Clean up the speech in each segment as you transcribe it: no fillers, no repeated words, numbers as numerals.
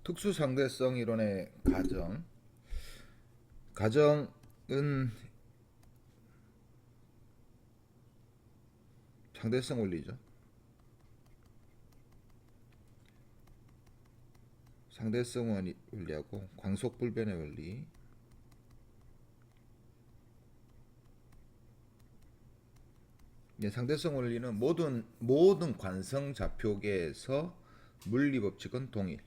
특수상대성 이론의 가정은 상대성 원리죠. 상대성 원리하고 광속불변의 원리. 상대성 원리는 모든 관성 좌표계에서 물리 법칙은 동일.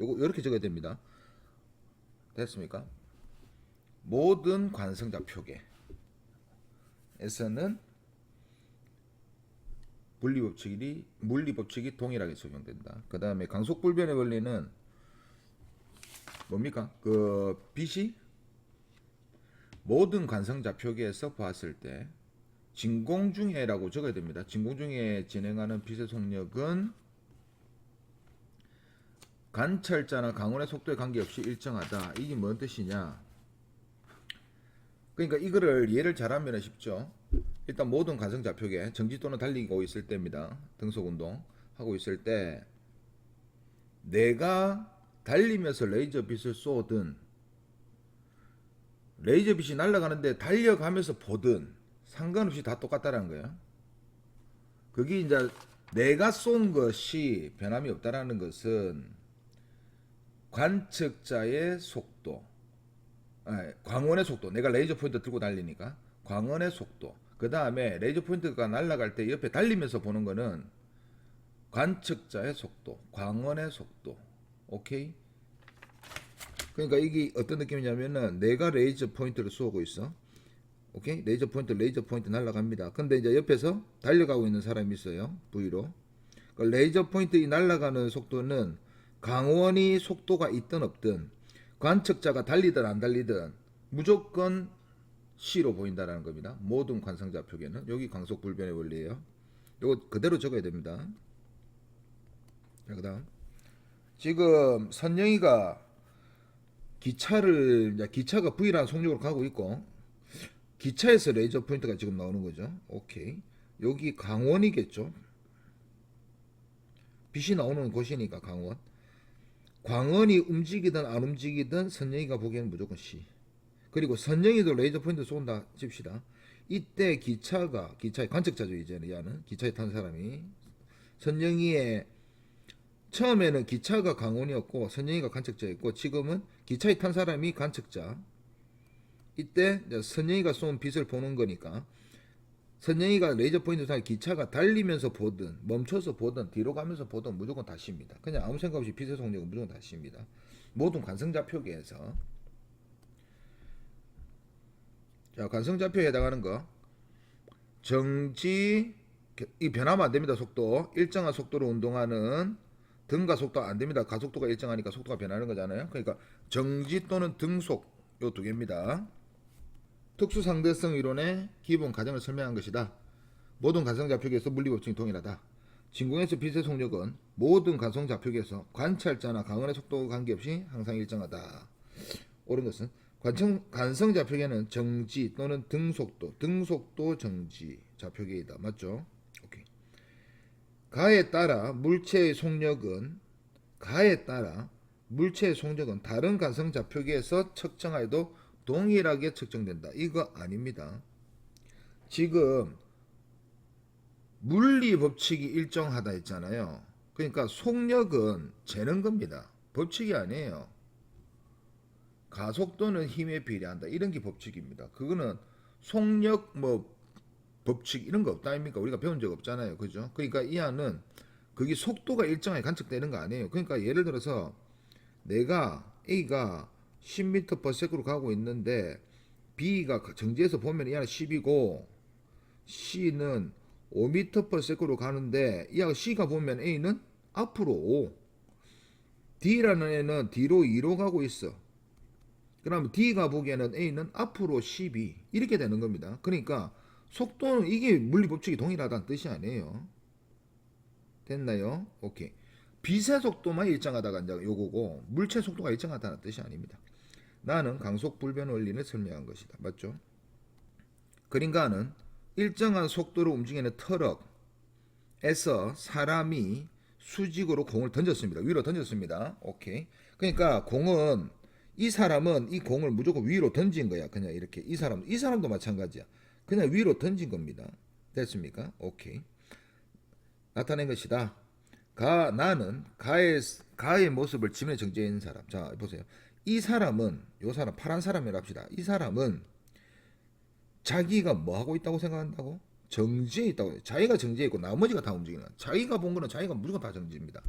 요거 이렇게 적어야 됩니다. 됐습니까? 모든 관성 좌표계에서는 물리 법칙이 동일하게 적용된다. 그 다음에 강속불변의 원리는 뭡니까? 빛이 모든 관성 좌표계에서 보았을 때 진공중해라고 적어야 됩니다. 진공중해에 진행하는 빛의 속력은 관찰자나 강원의 속도에 관계없이 일정하다. 이게 뭔 뜻이냐? 그러니까 이거를 예를 잘하면 쉽죠. 일단 모든 관성 좌표계 정지 또는 달리고 있을 때입니다. 등속운동 하고 있을 때 내가 달리면서 레이저 빛을 쏘든 레이저 빛이 날아가는데 달려가면서 보든 상관없이 다 똑같다라는 거예요. 그게 이제 내가 쏜 것이 변함이 없다라는 것은 관측자의 속도, 광원의 속도, 내가 레이저 포인트 들고 달리니까 광원의 속도, 그 다음에 레이저 포인트가 날아갈 때 옆에 달리면서 보는 거는 관측자의 속도, 광원의 속도. 오케이? 그러니까 이게 어떤 느낌이냐면은 내가 레이저 포인트를 쏘고 있어. 오케이? 레이저 포인트 날아갑니다. 근데 이제 옆에서 달려가고 있는 사람이 있어요. V로. 그러니까 레이저 포인트 이 날아가는 속도는 광원이 속도가 있든 없든 관측자가 달리든 안 달리든 무조건 C로 보인다라는 겁니다. 모든 관성좌표계는. 여기 광속불변의 원리예요. 이거 그대로 적어야 됩니다. 자, 그다음 지금 선영이가 기차가 V라는 속력으로 가고 있고 기차에서 레이저 포인트가 지금 나오는 거죠. 오케이. 여기 강원이겠죠. 빛이 나오는 곳이니까 강원. 광원이 움직이든 안 움직이든 선영이가 보기에는 무조건 C. 그리고 선영이도 레이저 포인트 쏜다 칩시다. 이때 기차의 관측자죠. 이제는 얘는 기차에 탄 사람이 선영이의 처음에는 기차가 강원이었고 선영이가 관측자였고 지금은 기차에 탄 사람이 관측자. 이때 선영이가 쏜 빛을 보는 거니까 선영이가 레이저 포인트 상 기차가 달리면서 보든 멈춰서 보든 뒤로 가면서 보든 무조건 다 C입니다. 그냥 아무 생각 없이 빛의 속력은 무조건 다 C입니다. 모든 관성좌표계에서. 자, 관성좌표에 해당하는 거 정지, 이 변하면 안 됩니다. 속도 일정한 속도로 운동하는 등가 속도 안 됩니다. 가속도가 일정하니까 속도가 변하는 거잖아요. 그러니까 정지 또는 등속 요 두 개입니다. 특수상대성 이론의 기본 가정을 설명한 것이다. 모든 관성좌표계에서 물리법칙이 동일하다. 진공에서 빛의 속력은 모든 관성좌표계에서 관찰자나 강원의 속도와 관계없이 항상 일정하다. 옳은 것은 관성좌표계는 정지 또는 등속도 정지 좌표계이다. 맞죠? 오케이. 가에 따라 물체의 속력은 다른 관성좌표계에서 측정하여도 동일하게 측정된다. 이거 아닙니다. 지금 물리 법칙이 일정하다 했잖아요. 그러니까 속력은 재는 겁니다. 법칙이 아니에요. 가속도는 힘에 비례한다. 이런 게 법칙입니다. 그거는 속력 법칙 이런 거 없다 아닙니까? 우리가 배운 적 없잖아요. 그죠? 그러니까 이 안은 그게 속도가 일정하게 관측되는 거 아니에요. 그러니까 예를 들어서 내가 A가 10m/s로 가고 있는데 B가 정지해서 보면 이 안은 10이고 C는 5m/s로 가는데 이 안은 C가 보면 A는 앞으로 5, D라는 애는 뒤로 2로 가고 있어. 그러면 D가 보기에는 A는 앞으로 12 이렇게 되는 겁니다. 그러니까 속도는 이게 물리 법칙이 동일하다는 뜻이 아니에요. 됐나요? 오케이. 빛의 속도만 일정하다가 이제 요거고 물체 속도가 일정하다는 뜻이 아닙니다. 나는 강속불변 원리를 설명한 것이다. 맞죠? 그린가는 일정한 속도로 움직이는 트럭에서 사람이 수직으로 공을 던졌습니다. 위로 던졌습니다. 오케이. 그러니까 공은 이 사람은 이 공을 무조건 위로 던진 거야. 그냥 이렇게 이 사람도 마찬가지야. 그냥 위로 던진 겁니다. 됐습니까? 오케이. 나타낸 것이다. 나는 가의 모습을 지면에 정지해 있는 사람. 자, 보세요. 이 사람은 요 사람 파란 사람이라 합시다. 이 사람은 자기가 뭐 하고 있다고 생각한다고? 정지해 있다고. 자기가 정지해 있고 나머지가 다 움직이는 거야. 자기가 본 거는 자기가 무조건 다 정지입니다.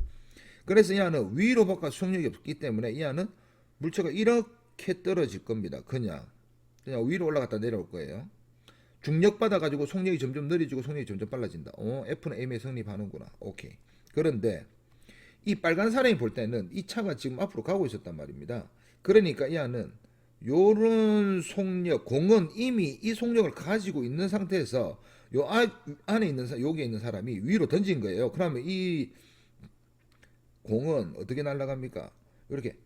그래서 이 안은 위로 바깥 속력이 없기 때문에 이 안은 물체가 이렇게 떨어질 겁니다. 그냥 위로 올라갔다 내려올 거예요. 중력 받아가지고 속력이 점점 느려지고 속력이 점점 빨라진다. F는 M에 성립하는구나. 오케이. 그런데 이 빨간 사람이 볼 때는 이 차가 지금 앞으로 가고 있었단 말입니다. 그러니까 이 안은 요런 속력, 공은 이미 이 속력을 가지고 있는 상태에서 요 안에 있는 여기에 있는 사람이 위로 던진 거예요. 그러면 이 공은 어떻게 날아갑니까? 이렇게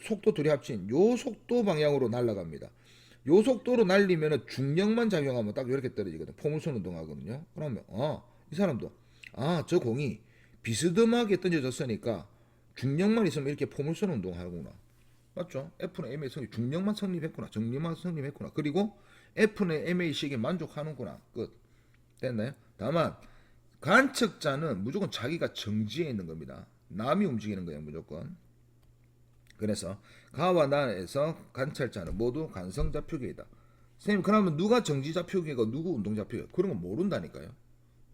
속도 둘이 합친 요 속도 방향으로 날아갑니다. 요 속도로 날리면 중력만 작용하면 딱 이렇게 떨어지거든. 포물선 운동하거든요. 그러면 이 사람도 저 공이 비스듬하게 던져졌으니까 중력만 있으면 이렇게 포물선 운동하구나. 맞죠? F는 M의 성립, 중력만 성립했구나. 정력만 성립했구나. 그리고 F는 M의 식에 만족하는구나. 끝. 됐나요? 다만 관측자는 무조건 자기가 정지해 있는 겁니다. 남이 움직이는 거예요, 무조건. 그래서 가와 나에서 관찰자는 모두 관성좌표계이다. 선생님, 그러면 누가 정지좌표계고 누구 운동좌표계? 그런 건 모른다니까요.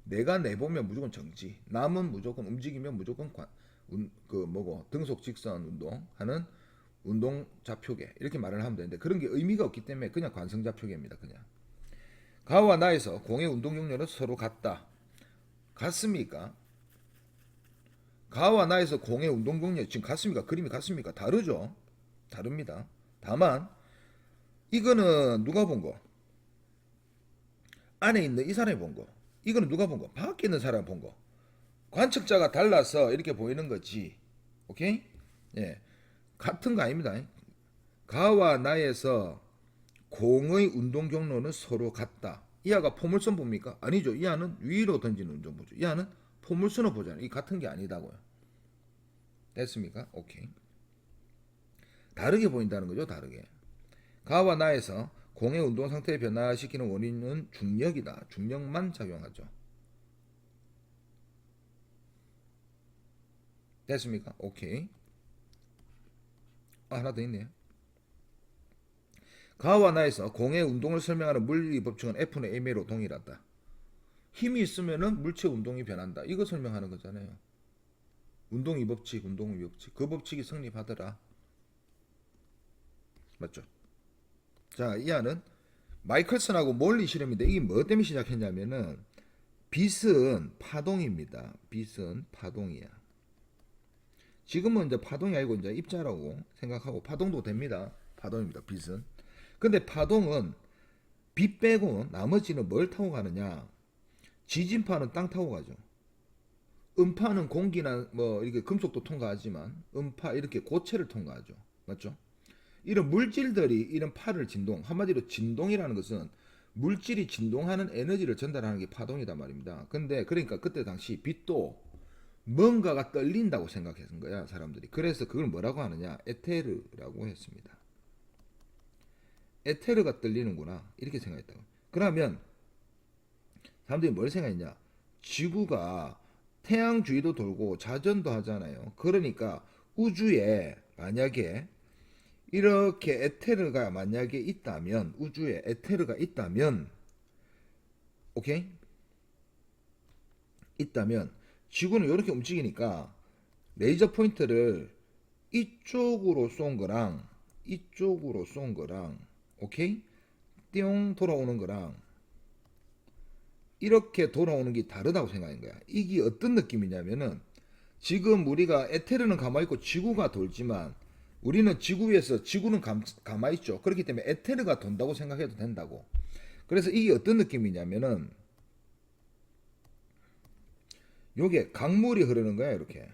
내가 내보면 무조건 정지, 남은 무조건 움직이면 무조건 등속 직선 운동하는 운동좌표계 이렇게 말을 하면 되는데 그런 게 의미가 없기 때문에 그냥 관성좌표계입니다. 그냥 가와 나에서 공의 운동 경로는 서로 같습니까? 가와 나에서 공의 운동 경로 지금 같습니까? 그림이 같습니까? 다르죠. 다릅니다. 다만 이거는 누가 본 거? 안에 있는 이 사람이 본 거. 이거는 누가 본 거? 밖에 있는 사람이 본 거. 관측자가 달라서 이렇게 보이는 거지. 오케이? 예. 같은 거 아닙니다. 가와 나에서 공의 운동 경로는 서로 같다. 이하가 포물선 봅니까? 아니죠. 이하는 위로 던지는 운동 보죠. 이하는 포물선을 보잖아요. 이 같은 게 아니다고요. 됐습니까? 오케이. 다르게 보인다는 거죠. 다르게. 가와 나에서 공의 운동 상태를 변화시키는 원인은 중력이다. 중력만 작용하죠. 됐습니까? 오케이. 하나 더 있네요. 가와 나에서 공의 운동을 설명하는 물리 법칙은 F는 M으로 동일하다. 힘이 있으면은 물체 운동이 변한다. 이거 설명하는 거잖아요. 운동이 법칙, 운동의 법칙. 그 법칙이 성립하더라. 맞죠? 자, 이 안은 마이클슨하고 몰리 실험인데 이게 뭐 때문에 시작했냐면은 빛은 파동입니다. 빛은 파동이야. 지금은 이제 파동이 아니고 이제 입자라고 생각하고 파동도 됩니다. 파동입니다. 빛은. 근데 파동은 빛 빼고 나머지는 뭘 타고 가느냐? 지진파는 땅 타고 가죠. 음파는 공기나 뭐 이렇게 금속도 통과하지만 음파 이렇게 고체를 통과하죠. 맞죠? 이런 물질들이 이런 파를 진동, 한마디로 진동이라는 것은 물질이 진동하는 에너지를 전달하는 게 파동이다 말입니다. 근데 그러니까 그때 당시 빛도 뭔가가 떨린다고 생각했던 거야, 사람들이. 그래서 그걸 뭐라고 하느냐? 에테르라고 했습니다. 에테르가 떨리는구나. 이렇게 생각했다고. 그러면 사람들이 뭘 생각했냐? 지구가 태양 주위도 돌고 자전도 하잖아요. 그러니까 우주에 만약에 이렇게 에테르가 만약에 있다면, 우주에 에테르가 있다면, 오케이? 있다면 지구는 이렇게 움직이니까 레이저 포인트를 이쪽으로 쏜 거랑 이쪽으로 쏜 거랑 오케이? 띵 돌아오는 거랑 이렇게 돌아오는 게 다르다고 생각한 거야. 이게 어떤 느낌이냐면은 지금 우리가 에테르는 가만히 있고 지구가 돌지만 우리는 지구 위에서 지구는 가만히 있죠. 그렇기 때문에 에테르가 돈다고 생각해도 된다고. 그래서 이게 어떤 느낌이냐면은 요게 강물이 흐르는 거야. 이렇게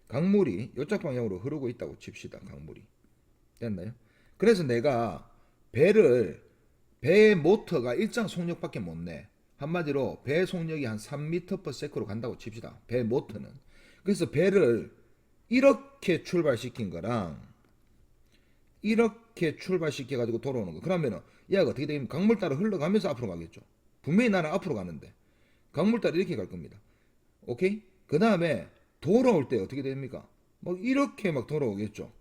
강물이 요쪽 방향으로 흐르고 있다고 칩시다. 강물이 됐나요? 그래서 내가 배의 모터가 일정 속력밖에 못 내. 한마디로 배 속력이 한 3m/s로 간다고 칩시다. 배 모터는. 그래서 배를 이렇게 출발시킨 거랑 이렇게 출발시켜 가지고 돌아오는 거. 그러면은 얘가 어떻게 되면 강물 따라 흘러가면서 앞으로 가겠죠. 분명히 나는 앞으로 가는데 강물 따라 이렇게 갈 겁니다. 오케이? 그 다음에 돌아올 때 어떻게 됩니까? 막 이렇게 막 돌아오겠죠.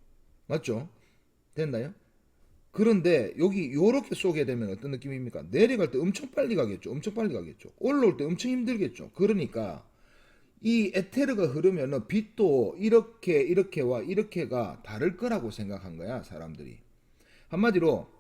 맞죠? 됐나요? 그런데 여기 요렇게 쏘게 되면 어떤 느낌입니까? 내려갈 때 엄청 빨리 가겠죠. 엄청 빨리 가겠죠. 올라올 때 엄청 힘들겠죠. 그러니까 이 에테르가 흐르면은 빛도 이렇게와 이렇게가 다를 거라고 생각한 거야, 사람들이. 한마디로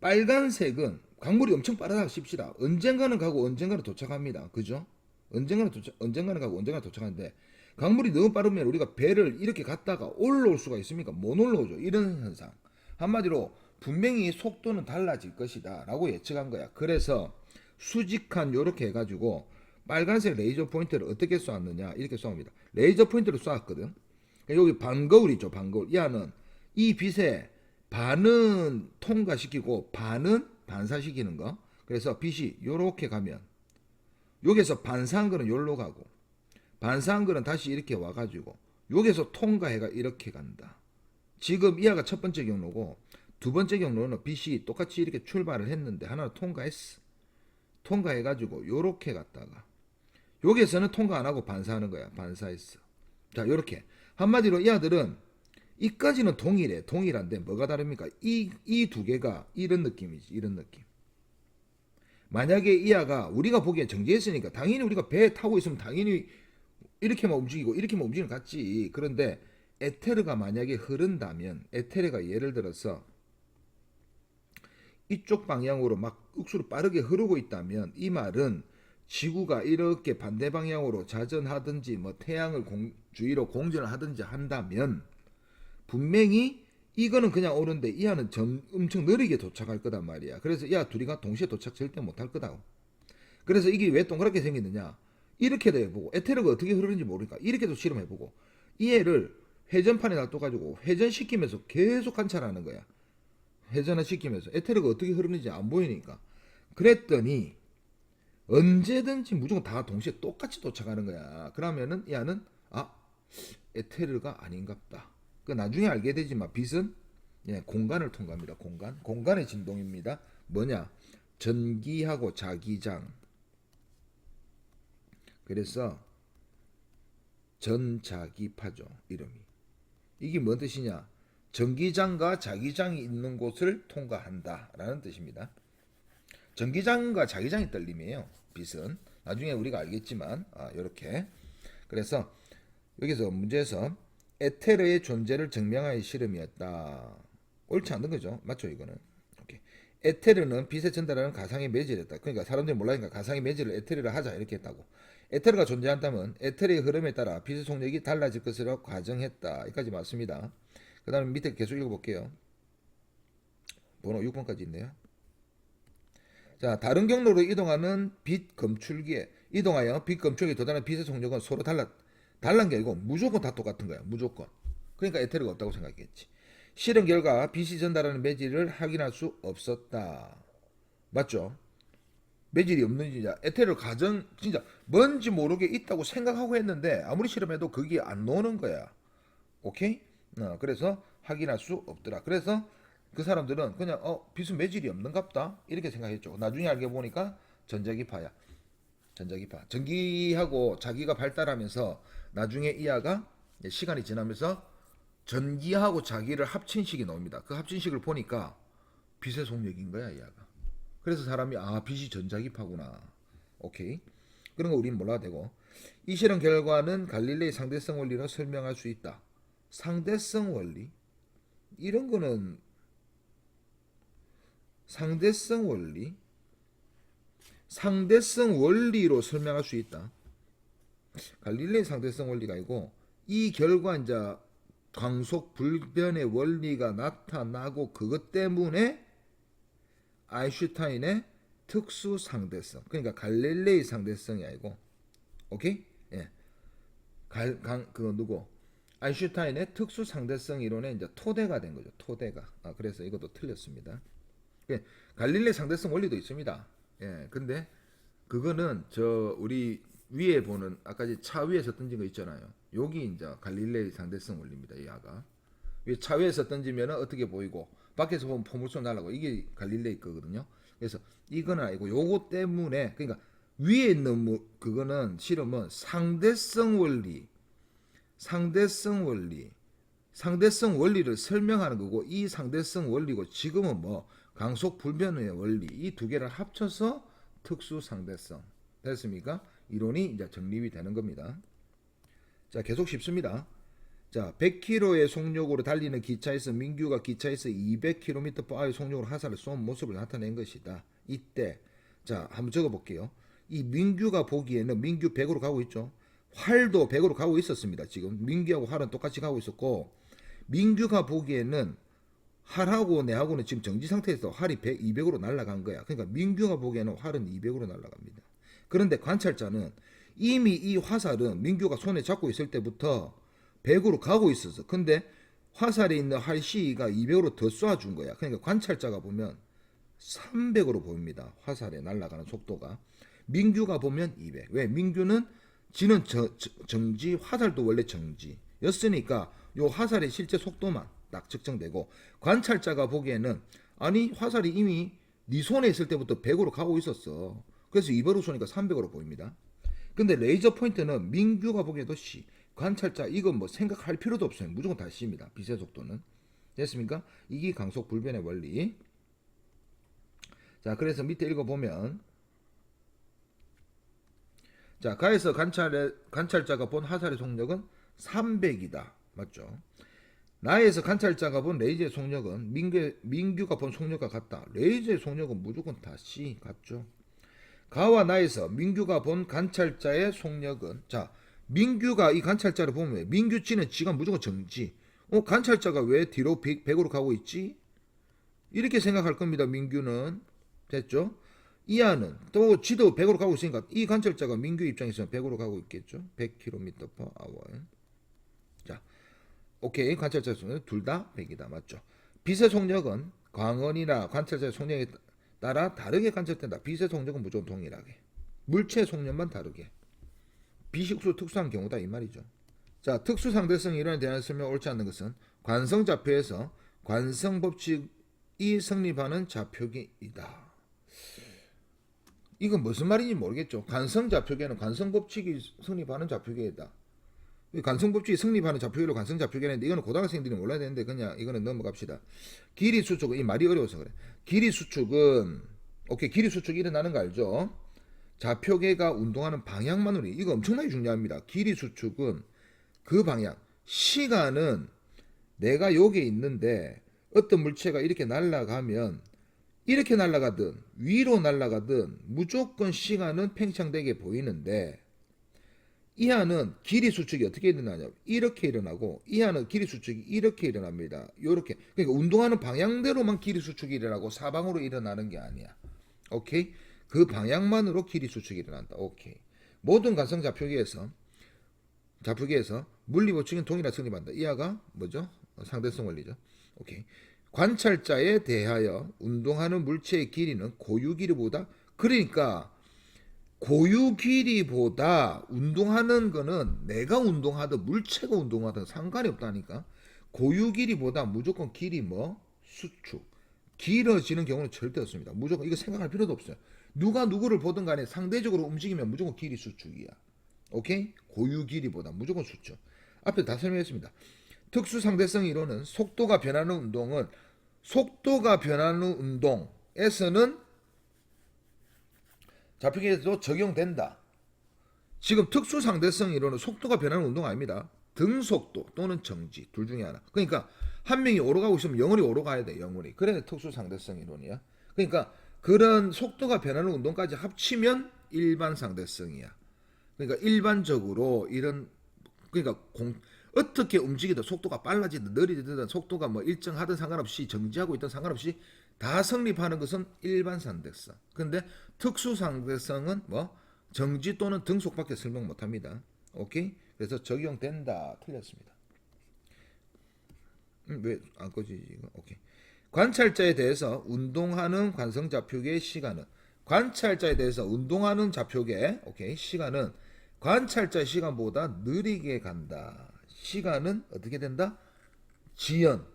빨간색은 강물이 엄청 빠르다 칩시다. 언젠가는 가고 언젠가는 도착합니다. 그죠? 언젠가는 가고 언젠가는 도착하는데 강물이 너무 빠르면 우리가 배를 이렇게 갔다가 올라올 수가 있습니까? 못 올라오죠. 이런 현상. 한마디로 분명히 속도는 달라질 것이다 라고 예측한 거야. 그래서 수직한 요렇게 해가지고 빨간색 레이저 포인트를 어떻게 쏘았느냐 이렇게 쏘합니다. 레이저 포인트를 쏘았거든. 여기 반거울 있죠. 반거울. 얘는 이 빛에 반은 통과시키고 반은 반사시키는 거. 그래서 빛이 요렇게 가면 여기서 반사한 거는 요로 가고 반사한 거는 다시 이렇게 와가지고 여기서 통과해가 이렇게 간다. 지금 이하가 첫 번째 경로고 두 번째 경로는 빛이 똑같이 이렇게 출발을 했는데 하나는 통과했어. 통과해가지고 요렇게 갔다가 여기에서는 통과 안 하고 반사하는 거야. 반사했어. 자, 요렇게 한마디로 이 아들은 이까지는 동일해. 동일한데 뭐가 다릅니까? 이 두 개가 이런 느낌이지. 이런 느낌. 만약에 이 아가 우리가 보기에 정지했으니까 당연히 우리가 배에 타고 있으면 당연히 이렇게만 움직이고 이렇게만 움직이는 것 같지. 그런데 에테르가 만약에 흐른다면 에테르가 예를 들어서 이쪽 방향으로 막 억수로 빠르게 흐르고 있다면 이 말은 지구가 이렇게 반대 방향으로 자전하든지 뭐 태양을 주위로 공전을 하든지 한다면 분명히 이거는 그냥 오는데 이하는 엄청 느리게 도착할 거단 말이야. 그래서 이하 둘이가 동시에 도착 절대 못할 거다고. 그래서 이게 왜 동그랗게 생겼느냐? 이렇게도 해보고 에테르가 어떻게 흐르는지 모르니까 이렇게도 실험해보고 이 애를 회전판에 놔둬가지고 회전시키면서 계속 관찰하는 거야. 회전을 시키면서 에테르가 어떻게 흐르는지 안 보이니까. 그랬더니 언제든지 무조건 다 동시에 똑같이 도착하는 거야. 그러면은 얘는 에테르가 아닌갑다. 그 나중에 알게 되지만 빛은 공간을 통과합니다. 공간의 진동입니다. 뭐냐? 전기하고 자기장. 그래서 전자기파죠. 이름이. 이게 뭔 뜻이냐? 전기장과 자기장이 있는 곳을 통과한다 라는 뜻입니다. 전기장과 자기장이 떨림이에요. 빛은. 나중에 우리가 알겠지만 이렇게. 그래서 여기서 문제에서 에테르의 존재를 증명하여 실험이었다. 옳지 않는 거죠. 맞죠 이거는. 오케이. 에테르는 빛에 전달하는 가상의 매질이었다. 그러니까 사람들이 몰라니까 가상의 매질을 에테르를 하자 이렇게 했다고. 에테르가 존재한다면 에테르의 흐름에 따라 빛의 속력이 달라질 것이라고 가정했다. 여기까지 맞습니다. 그 다음에 밑에 계속 읽어볼게요. 번호 6번까지 있네요. 자, 다른 경로로 이동하는 빛 검출기에 이동하여 빛 검출기에 도달하는 빛의 속력은 서로 달란 게 아니고 무조건 다 똑같은 거야. 무조건. 그러니까 에테르가 없다고 생각했지. 실험 결과 빛이 전달하는 매질을 확인할 수 없었다. 맞죠? 매질이 없는 진짜 에테르 가정 진짜 뭔지 모르게 있다고 생각하고 했는데 아무리 실험해도 그게 안 나오는 거야. 오케이? 그래서 확인할 수 없더라. 그래서 그 사람들은 그냥 빛은 매질이 없는갑다 이렇게 생각했죠. 나중에 알게 보니까 전자기파야. 전자기파. 전기하고 자기가 발달하면서 나중에 이 아가 시간이 지나면서 전기하고 자기를 합친 식이 나옵니다. 그 합친 식을 보니까 빛의 속력인 거야, 이 아가. 그래서 사람이 빛이 전자기파구나. 오케이. 그런 거 우리는 몰라도 되고. 이 실험 결과는 갈릴레이 상대성 원리로 설명할 수 있다. 상대성 원리? 이런 거는 상대성 원리? 상대성 원리로 설명할 수 있다. 갈릴레이 상대성 원리가 아니고 이 결과 이제 광속 불변의 원리가 나타나고 그것 때문에 아인슈타인의 특수 상대성. 그러니까 갈릴레이 상대성이 아니고 오케이? 예. 그거 누구? 아인슈타인의 특수 상대성 이론의 이제 토대가 된 거죠. 토대가. 그래서 이것도 틀렸습니다. 갈릴레이 상대성 원리도 있습니다. 예. 근데 그거는 저 우리 위에 보는 아까 차 위에서 던진 거 있잖아요. 여기 이제 갈릴레이 상대성 원리입니다. 이 아가 차 위에서 던지면 어떻게 보이고 밖에서 보면 포물선 날라고 이게 갈릴레이 거거든요. 그래서 이건 아니고 요거 때문에 그러니까 위에 있는 그거는 실험은 상대성 원리, 상대성 원리, 상대성 원리를 설명하는 거고 이 상대성 원리고 지금은 뭐 강속 불변의 원리 이 두 개를 합쳐서 특수 상대성 됐습니까? 이론이 이제 정립이 되는 겁니다. 자, 계속 쉽습니다. 자, 100km의 속력으로 달리는 기차에서 민규가 기차에서 200km/h의 속력으로 화살을 쏜 모습을 나타낸 것이다. 이때 자, 한번 적어 볼게요. 이 민규가 보기에는 민규 100으로 가고 있죠. 활도 100으로 가고 있었습니다. 지금 민규하고 활은 똑같이 가고 있었고 민규가 보기에는 활하고 내하고는 지금 정지 상태에서 활이 100, 200으로 날아간 거야. 그러니까 민규가 보기에는 활은 200으로 날아갑니다. 그런데 관찰자는 이미 이 화살은 민규가 손에 잡고 있을 때부터 100으로 가고 있어서 근데 화살에 있는 활 시위가 200으로 더 쏴준 거야. 그러니까 관찰자가 보면 300으로 보입니다. 화살에 날아가는 속도가. 민규가 보면 200. 왜? 민규는 지는 정지, 화살도 원래 정지였으니까 요 화살의 실제 속도만 딱 측정되고 관찰자가 보기에는 아니 화살이 이미 네 손에 있을 때부터 100으로 가고 있었어. 그래서 200으로 쏘니까 300으로 보입니다. 근데 레이저 포인트는 민규가 보기에도 C. 관찰자 이건 뭐 생각할 필요도 없어요. 무조건 다 C입니다. 빛의 속도는. 됐습니까? 이게 강속 불변의 원리. 자, 그래서 밑에 읽어보면 자, 가에서 관찰자가 본 화살의 속력은 300이다. 맞죠? 나에서 관찰자가 본 레이저의 속력은 민규가 본 속력과 같다. 레이저의 속력은 무조건 다 C 같죠? 가와 나에서 민규가 본 관찰자의 속력은 자, 민규가 이 관찰자를 보면 민규치는 지가 무조건 정지. 관찰자가 왜 뒤로 100으로 가고 있지? 이렇게 생각할 겁니다. 민규는. 됐죠? 이하는 또 지도 100으로 가고 있으니까 이 관찰자가 민규 입장에서는 100으로 가고 있겠죠. 100km/h. 자, 오케이. 관찰자 속력 둘 다 100이다. 맞죠? 빛의 속력은 광원이나 관찰자의 속력에 따라 다르게 관찰된다. 빛의 속력은 무조건 동일하게. 물체의 속력만 다르게. 비식수 특수한 경우다 이 말이죠. 자, 특수 상대성 이론에 대한 설명 옳지 않는 것은 관성 좌표에서 관성 법칙이 성립하는 좌표계이다. 이건 무슨 말인지 모르겠죠. 관성 좌표계는 관성 법칙이 성립하는 좌표계이다. 관성 법칙이 성립하는 좌표계로 관성 좌표계인데 이거는 고등학생들이 몰라야 되는데 그냥 이거는 넘어갑시다. 길이 수축은 이 말이 어려워서 그래. 길이 수축은 오케이 길이 수축이 일어나는 거 알죠? 좌표계가 운동하는 방향만으로 이거 엄청나게 중요합니다. 길이 수축은 그 방향 시간은 내가 여기에 있는데 어떤 물체가 이렇게 날아가면 이렇게 날아가든 위로 날아가든 무조건 시간은 팽창되게 보이는데 이하는 길이 수축이 어떻게 일어나냐 이렇게 일어나고 이하는 길이 수축이 이렇게 일어납니다. 요렇게 그러니까 운동하는 방향대로만 길이 수축이 일어나고 사방으로 일어나는 게 아니야. 오케이? 그 방향만으로 길이 수축이 일어난다. 오케이. 모든 관성 좌표계에서 물리 법칙은 동일하게 성립한다. 이하가 뭐죠? 상대성 원리죠. 오케이. 관찰자에 대하여 운동하는 물체의 길이는 고유 길이보다 그러니까 고유 길이보다 운동하는 거는 내가 운동하든 물체가 운동하든 상관이 없다니까. 고유 길이보다 무조건 길이 뭐 수축 길어지는 경우는 절대 없습니다. 무조건 이거 생각할 필요도 없어요. 누가 누구를 보든 간에 상대적으로 움직이면 무조건 길이 수축이야. 오케이? 고유 길이보다 무조건 수축. 앞에 다 설명했습니다. 특수 상대성 이론은 속도가 변하는 운동에서는 좌표계에서도 적용된다. 지금 특수 상대성 이론은 속도가 변하는 운동 아닙니다. 등속도 또는 정지 둘 중에 하나. 그러니까 한 명이 오르가고 있으면 영원히 오르가야 돼. 영원히. 그래 특수 상대성 이론이야. 그러니까 그런 속도가 변하는 운동까지 합치면 일반 상대성이야. 그러니까 일반적으로 이런 그러니까 어떻게 움직이든 속도가 빨라지든 느리든 속도가 뭐 일정하든 상관없이 정지하고 있든 상관없이 다 성립하는 것은 일반 상대성. 근데 특수 상대성은 뭐 정지 또는 등속밖에 설명 못합니다. 오케이? 그래서 적용된다. 틀렸습니다. 왜 안 꺼지지 이거? 오케이. 관찰자에 대해서 운동하는 관성좌표계의 시간은 관찰자에 대해서 운동하는 좌표계, 오케이, 시간은 관찰자 시간보다 느리게 간다. 시간은 어떻게 된다? 지연.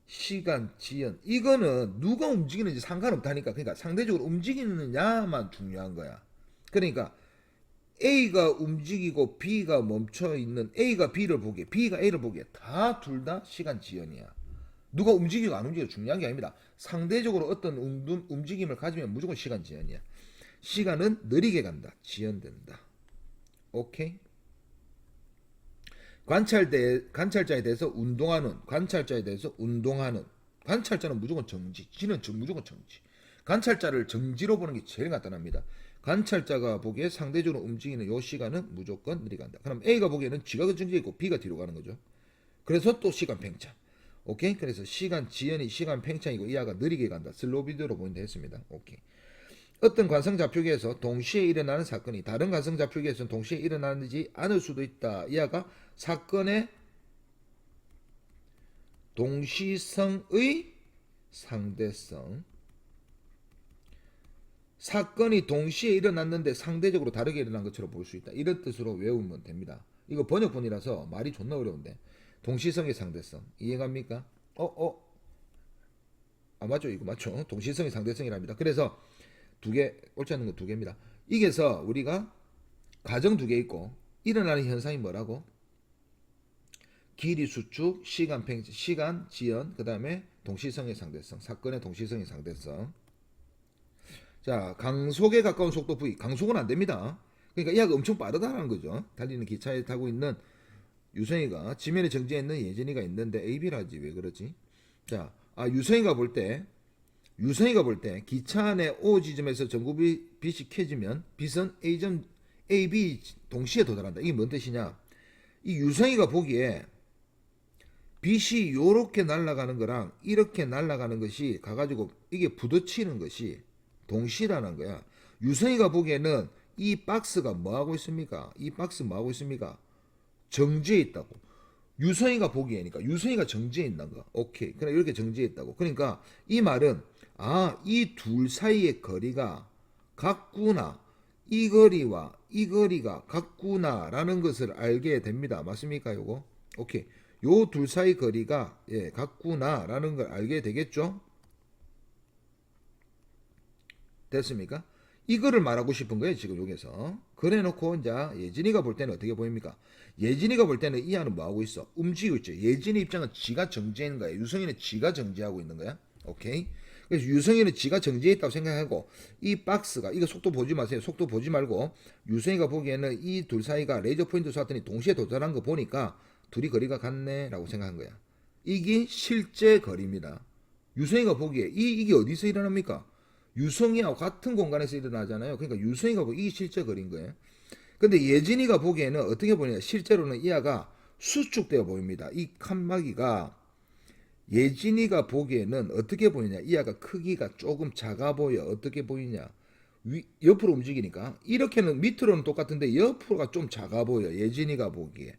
시간, 지연. 이거는 누가 움직이는지 상관없다니까. 그러니까 상대적으로 움직이느냐만 중요한 거야. 그러니까 A가 움직이고 B가 멈춰 있는, A가 B를 보게, B가 A를 보게, 다 둘 다 시간 지연이야. 누가 움직이고 안 움직이고 중요한 게 아닙니다. 상대적으로 어떤 움직임을 가지면 무조건 시간 지연이야. 시간은 느리게 간다. 지연된다. 오케이? 관찰자에 대해서 운동하는, 관찰자에 대해서 운동하는. 관찰자는 무조건 정지, 지는 무조건 정지. 관찰자를 정지로 보는 게 제일 간단합니다. 관찰자가 보기에 상대적으로 움직이는 요 시간은 무조건 느리게 간다. 그럼 A가 보기에는 G가 정지해 있고 B가 뒤로 가는 거죠. 그래서 또 시간 팽창. 오케이? 그래서 시간 지연이 시간 팽창이고 이하가 느리게 간다. 슬로우 비디오로 보인다 했습니다. 오케이. 어떤 관성 좌표계에서 동시에 일어나는 사건이 다른 관성 좌표계에서는 동시에 일어나지 않을 수도 있다. 이하가 사건의 동시성의 상대성. 사건이 동시에 일어났는데 상대적으로 다르게 일어난 것처럼 볼 수 있다. 이런 뜻으로 외우면 됩니다. 이거 번역본이라서 말이 존나 어려운데. 동시성의 상대성. 이해갑니까? 맞죠? 이거 맞죠? 동시성의 상대성이랍니다. 그래서 두 개, 옳지 않은 거 두 개입니다. 이게서 우리가 가정 두 개 있고, 일어나는 현상이 뭐라고? 길이 수축, 시간 팽창, 시간 지연, 그 다음에 동시성의 상대성, 사건의 동시성의 상대성. 자, 강속에 가까운 속도 V. 강속은 안 됩니다. 그러니까 이하가 엄청 빠르다는 거죠. 달리는 기차에 타고 있는 유성이가 지면에 정지해 있는 예진이가 있는데 AB라지 왜 그러지? 자, 유성이가 볼 때 기차 안에 O 지점에서 전구비 빛이 켜지면 빛은 A점 AB 동시에 도달한다. 이게 뭔 뜻이냐? 이 유성이가 보기에 빛이 요렇게 날아가는 거랑 이렇게 날아가는 것이 가가지고 이게 부딪히는 것이 동시라는 거야. 유성이가 보기에는 이 박스가 뭐 하고 있습니까? 이 박스 뭐 하고 있습니까? 정지해 있다고. 유성이가 보기에니까 유성이가 정지해 있는 거. 오케이. 그래 이렇게 정지해 있다고. 그러니까 이 말은 이 둘 사이의 거리가 같구나. 이 거리와 이 거리가 같구나라는 것을 알게 됩니다. 맞습니까? 요거. 오케이. 요 둘 사이 거리가 같구나라는 걸 알게 되겠죠? 됐습니까? 이거를 말하고 싶은 거예요, 지금 여기서. 그래 놓고 이제 예진이가 볼 때는 어떻게 보입니까? 예진이가 볼 때는 이 안은 뭐 하고 있어? 움직이고 있죠. 예진이 입장은 지가 정지해 있는 거야. 유성이는 지가 정지하고 있는 거야. 오케이? 그래서 유성이는 지가 정지해 있다고 생각하고 이 박스가 이거 속도 보지 마세요. 속도 보지 말고 유성이가 보기에는 이 둘 사이가 레이저 포인트 쐈더니 동시에 도달한 거 보니까 둘이 거리가 같네라고 생각한 거야. 이게 실제 거리입니다. 유성이가 보기에 이게 어디서 일어납니까? 유성이하고 같은 공간에서 일어나잖아요. 그러니까 유성이가 보기 이게 실제 거리인 거예요. 근데 예진이가 보기에는 어떻게 보냐? 실제로는 이하가 수축되어 보입니다. 이 칸막이가 예진이가 보기에는 어떻게 보이냐? 이하가 크기가 조금 작아 보여. 어떻게 보이냐? 옆으로 움직이니까 이렇게는 밑으로는 똑같은데 옆으로가 좀 작아 보여. 예진이가 보기에.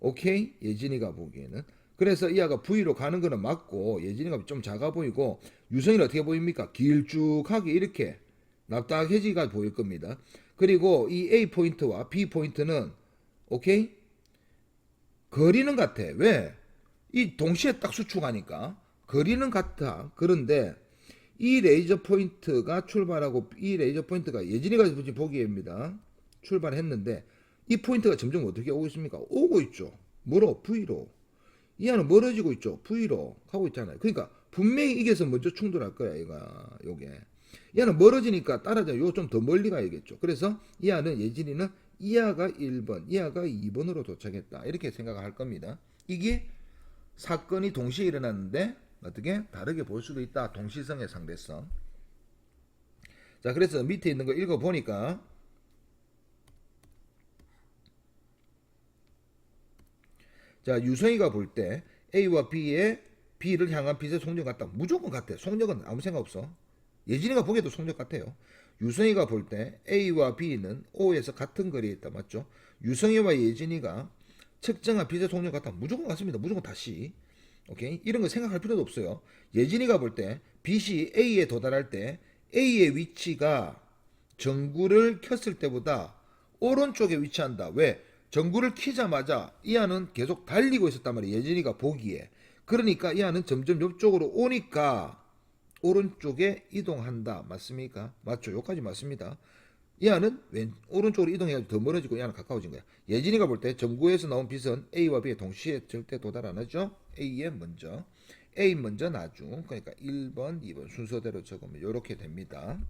오케이? 예진이가 보기에는. 그래서 이하가 V로 가는 거는 맞고 예진이가 좀 작아 보이고 유성이는 어떻게 보입니까? 길쭉하게 이렇게 납작해지가 보일 겁니다. 그리고 이 A 포인트와 B 포인트는 오케이? 거리는 같아. 왜? 이 동시에 딱 수축하니까 거리는 같아. 그런데 이 레이저 포인트가 출발하고 이 레이저 포인트가 예진이가 보기에입니다. 출발했는데 이 포인트가 점점 어떻게 오고 있습니까? 오고 있죠. 뭐로? V로. 이 안은 멀어지고 있죠. V로 가고 있잖아요. 그러니까 분명히 이게서 먼저 충돌할 거야. 요게. 이 안은 멀어지니까 따라서 요 좀 더 멀리 가야겠죠. 그래서 이 안은 예진이는 이하가 1번, 이하가 2번으로 도착했다. 이렇게 생각할 겁니다. 이게 사건이 동시에 일어났는데 어떻게 다르게 볼 수도 있다. 동시성의 상대성. 자, 그래서 밑에 있는 거 읽어보니까 자, 유성이가 볼 때 A와 B의 B를 향한 빛의 속력 같다. 무조건 같아. 속력은 아무 생각 없어. 예진이가 보기에도 속력 같아요. 유성이가 볼 때 A와 B는 O에서 같은 거리에 있다. 맞죠? 유성이와 예진이가 측정한 빛의 속력 같다. 무조건 같습니다. 무조건 다시. 오케이? 이런 거 생각할 필요도 없어요. 예진이가 볼 때 빛이 A에 도달할 때 A의 위치가 전구를 켰을 때보다 오른쪽에 위치한다. 왜? 전구를 키자마자 이 안은 계속 달리고 있었단 말이에요. 예진이가 보기에. 그러니까 이 안은 점점 옆쪽으로 오니까 오른쪽에 이동한다. 맞습니까? 맞죠? 여기까지 맞습니다. 이 안은 오른쪽으로 이동해가지고 더 멀어지고 이 안은 가까워진 거야. 예진이가 볼 때 전구에서 나온 빛은 A와 B에 동시에 절대 도달 안 하죠. A에 먼저. A 먼저 나중. 그러니까 1번, 2번 순서대로 적으면 이렇게 됩니다.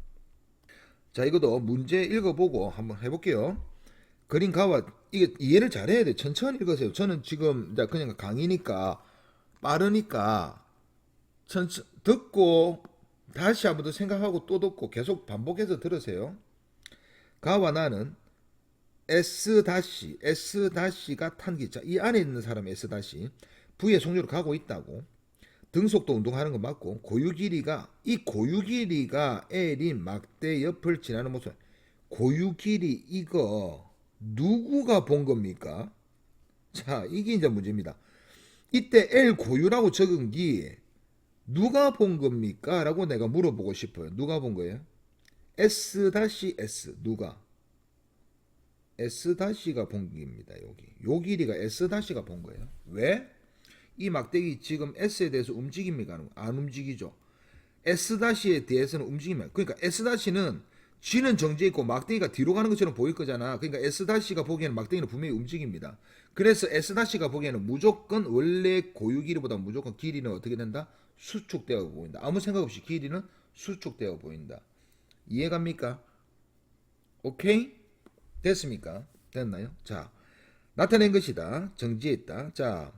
자, 이것도 문제 읽어보고 한번 해볼게요. 그림 가와 이게 이해를 잘해야 돼. 천천히 읽으세요. 저는 지금 그냥 강의니까 빠르니까 듣고 다시 한번 더 생각하고 또 듣고 계속 반복해서 들으세요. 가와 나는 S-가 탄 기차. 이 안에 있는 사람이 S- V의 속력으로 가고 있다고. 등속도 운동하는 거 맞고 이 고유 길이가 L인 막대 옆을 지나는 모습. 고유 길이 이거 누구가 본 겁니까? 자, 이게 이제 문제입니다. 이때 L 고유라고 적은 게 누가 본 겁니까? 라고 내가 물어보고 싶어요. 누가 본 거예요? S-S 누가? S-가 본 겁니다. 여기 요 길이가 S-가 본 거예요. 왜? 이 막대기 지금 S에 대해서 움직입니까? 안 움직이죠. S-에 대해서는 움직이면 그러니까 S-는 G는 정지해 있고 막대기가 뒤로 가는 것처럼 보일 거잖아. 그러니까 S-가 보기에는 막대기는 분명히 움직입니다. 그래서 S-가 보기에는 무조건 원래 고유 길이보다 무조건 길이는 어떻게 된다? 수축되어 보인다. 아무 생각 없이 길이는 수축되어 보인다. 이해갑니까? 오케이? 됐습니까? 됐나요? 자, 나타낸 것이다. 정지했다. 자,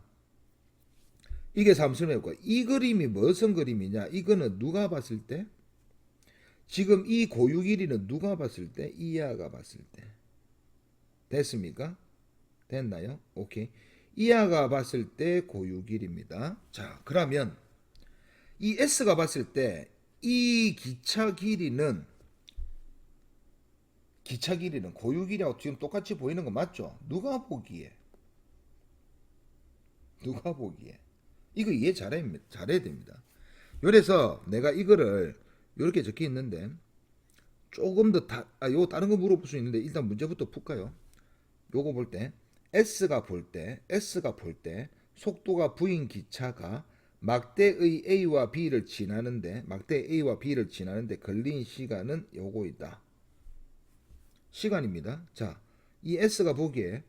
이게 삼수매고 이 그림이 무슨 그림이냐? 이거는 누가 봤을 때? 지금 이 고유 길이는 누가 봤을 때? 이하가 봤을 때. 됐습니까? 됐나요? 오케이. 이하가 봤을 때 고유 길이입니다. 자, 그러면 이 S가 봤을 때 이 기차 길이는 고유 길이하고 지금 똑같이 보이는 거 맞죠? 누가 보기에? 이거 이해 잘해야 됩니다. 그래서 내가 이거를 이렇게 적혀 있는데 조금 더 요거 다른 거 물어볼 수 있는데 일단 문제부터 풀까요? 요거 볼 때 S가 볼 때 속도가 V인 기차가 막대의 A와 B를 지나는데 걸린 시간은 요거이다. 시간입니다. 자, 이 S가 보기에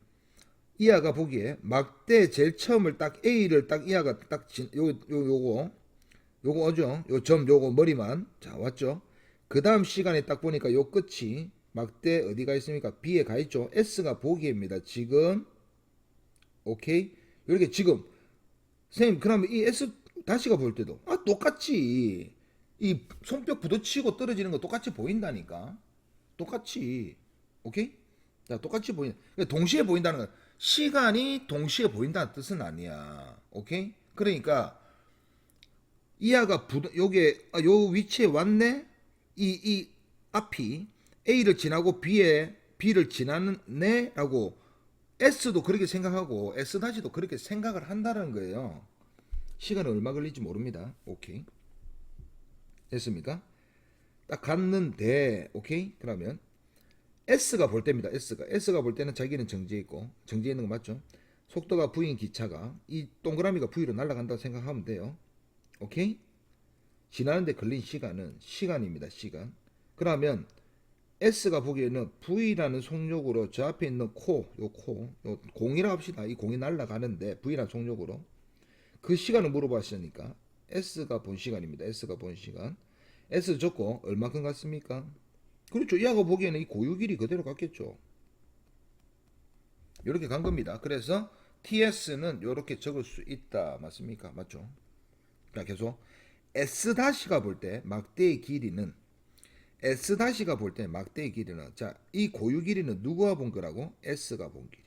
이하가 보기에 막대 제일 처음을 딱 A를 딱 이하가 딱 요거 어죠? 요 점 요거 머리만 자 왔죠? 그 다음 시간에 딱 보니까 요 끝이 막대 어디가 있습니까? B에 가 있죠? S가 보기입니다. 지금 오케이? 이렇게 지금 선생님 그러면 이 S 다시가 볼 때도 똑같이 이 손뼉 부딪히고 떨어지는 거 똑같이 보인다니까. 똑같이 오케이? 자 똑같이 보인 동시에 보인다는 건 시간이 동시에 보인다는 뜻은 아니야. 오케이? 그러니까 이하가 요게 요 위치에 왔네. 이 앞이 A를 지나고 B를 지나네 라고 S도 그렇게 생각하고 S-도 그렇게 생각을 한다는 거예요. 시간은 얼마 걸릴지 모릅니다. 오케이. 됐습니까? 딱 갔는데 오케이? 그러면 S가 볼 때입니다. S가 볼 때는 자기는 정지해 있는 거 맞죠? 속도가 V인 기차가 이 동그라미가 V로 날아간다고 생각하면 돼요. 오케이? 지나는데 걸린 시간은 시간입니다. 시간. 그러면 S가 보기에는 V라는 속력으로 저 앞에 있는 요 공이라고 합시다. 이 공이 날아가는데 V라는 속력으로 그 시간을 물어봤으니까 S가 본 시간입니다. S가 본 시간. S 적고 얼마큼 같습니까? 그렇죠. 이하고 보기에는 이 고유 길이 그대로 같겠죠. 이렇게 간 겁니다. 그래서 TS는 이렇게 적을 수 있다. 맞습니까? 맞죠? 자, 계속 S-가 볼 때 막대의 길이는 자, 이 고유 길이는 누가 본 거라고? S가 본 길이.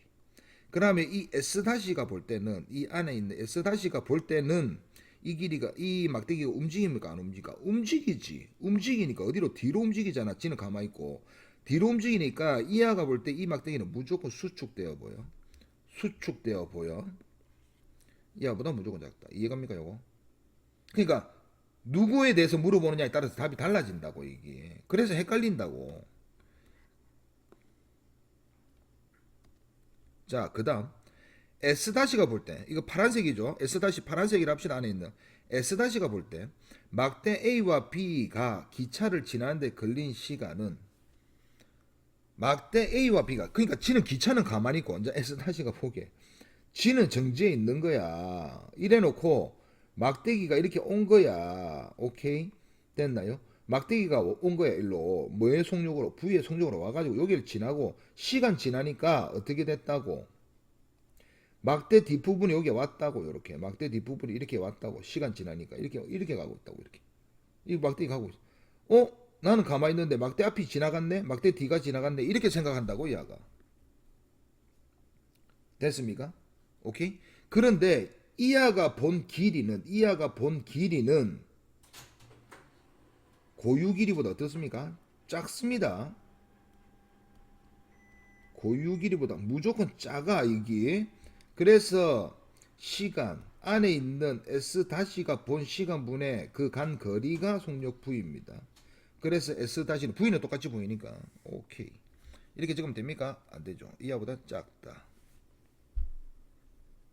그다음에 이 S-가 볼 때는 이 안에 있는 S-가 볼 때는 이 길이가 이 막대기가 움직입니까? 안 움직일까? 움직이지. 움직이니까 어디로 뒤로 움직이잖아. 지는 가만히 있고. 뒤로 움직이니까 이하가 볼 때 이 막대기는 무조건 수축되어 보여. 이하보다 무조건 작다. 이해갑니까, 요거? 그러니까 누구에 대해서 물어보느냐에 따라서 답이 달라진다고 이게. 그래서 헷갈린다고. 자, 그다음 S-가 볼 때 이거 파란색이죠. S- 파란색이라 합시다. 안에 있는 S-가 볼 때 막대 A와 B가 기차를 지나는데 걸린 시간은 막대 A와 B가 그러니까 지는 기차는 가만히 있고 이제 S-가 보게 지는 정지해 있는 거야. 이래 놓고 막대기가 이렇게 온 거야. 오케이? 됐나요? 막대기가 온 거야. 일로 뭐의 속력으로 V의 속력으로 와가지고 여기를 지나고 시간 지나니까 어떻게 됐다고? 막대 뒷부분이 여기 왔다고. 이렇게 막대 뒷부분이 이렇게 왔다고. 시간 지나니까 이렇게 가고 있다고. 이렇게 이 막대기 가고 있어. 나는 가만히 있는데 막대 앞이 지나갔네. 막대 뒤가 지나갔네. 이렇게 생각한다고 얘가. 됐습니까? 오케이? 그런데 이하가 본 길이는 고유 길이보다 어떻습니까? 작습니다. 고유 길이보다 무조건 작아 이게. 그래서 시간 안에 있는 S-가 본 시간분의 그 간 거리가 속력 V입니다. 그래서 S-는 V는 똑같이 보이니까 오케이. 이렇게 적으면 됩니까? 안 되죠. 이하보다 작다.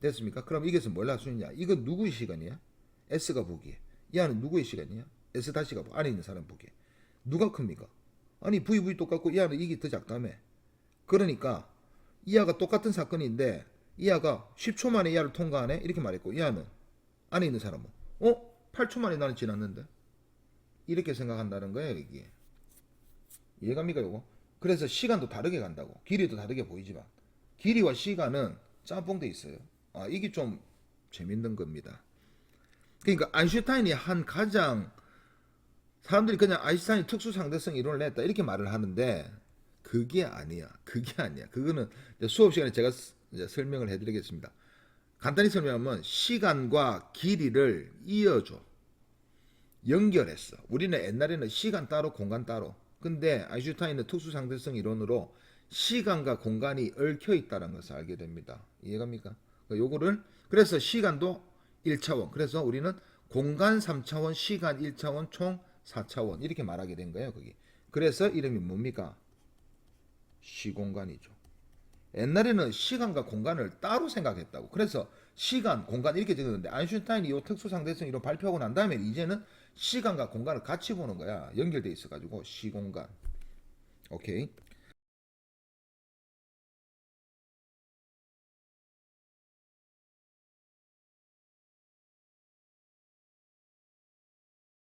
됐습니까? 그럼 이것은 뭘 할 수 있냐? 이건 누구의 시간이야? S가 보기에. 이하는 누구의 시간이야? S-가 안에 있는 사람 보기에. 누가 큽니까? 아니 VV 똑같고 이하는 이게 더 작다며. 그러니까 이하가 똑같은 사건인데 이하가 10초 만에 이하를 통과하네? 이렇게 말했고 이하는 안에 있는 사람은 8초 만에 나는 지났는데? 이렇게 생각한다는 거예요 이게. 이해갑니까 요거? 그래서 시간도 다르게 간다고. 길이도 다르게 보이지만 길이와 시간은 짬뽕돼 있어요. 이게 좀 재밌는 겁니다. 그러니까 아인슈타인이 한 가장 사람들이 그냥 아인슈타인이 특수상대성 이론을 냈다 이렇게 말을 하는데 그게 아니야. 그게 아니야. 그거는 수업 시간에 제가 이제 설명을 해드리겠습니다. 간단히 설명하면 시간과 길이를 이어줘. 연결했어. 우리는 옛날에는 시간 따로 공간 따로. 근데 아인슈타인은 특수상대성 이론으로 시간과 공간이 얽혀 있다는 것을 알게 됩니다. 이해갑니까? 요거를 그래서 시간도 1차원. 그래서 우리는 공간 3차원, 시간 1차원, 총 4차원 이렇게 말하게 된 거예요. 거기. 그래서 이름이 뭡니까? 시공간이죠. 옛날에는 시간과 공간을 따로 생각했다고. 그래서 시간, 공간 이렇게 적었는데 아인슈타인이 이 특수상대성 이론 발표하고 난 다음에 이제는 시간과 공간을 같이 보는 거야. 연결돼 있어가지고 시공간. 오케이.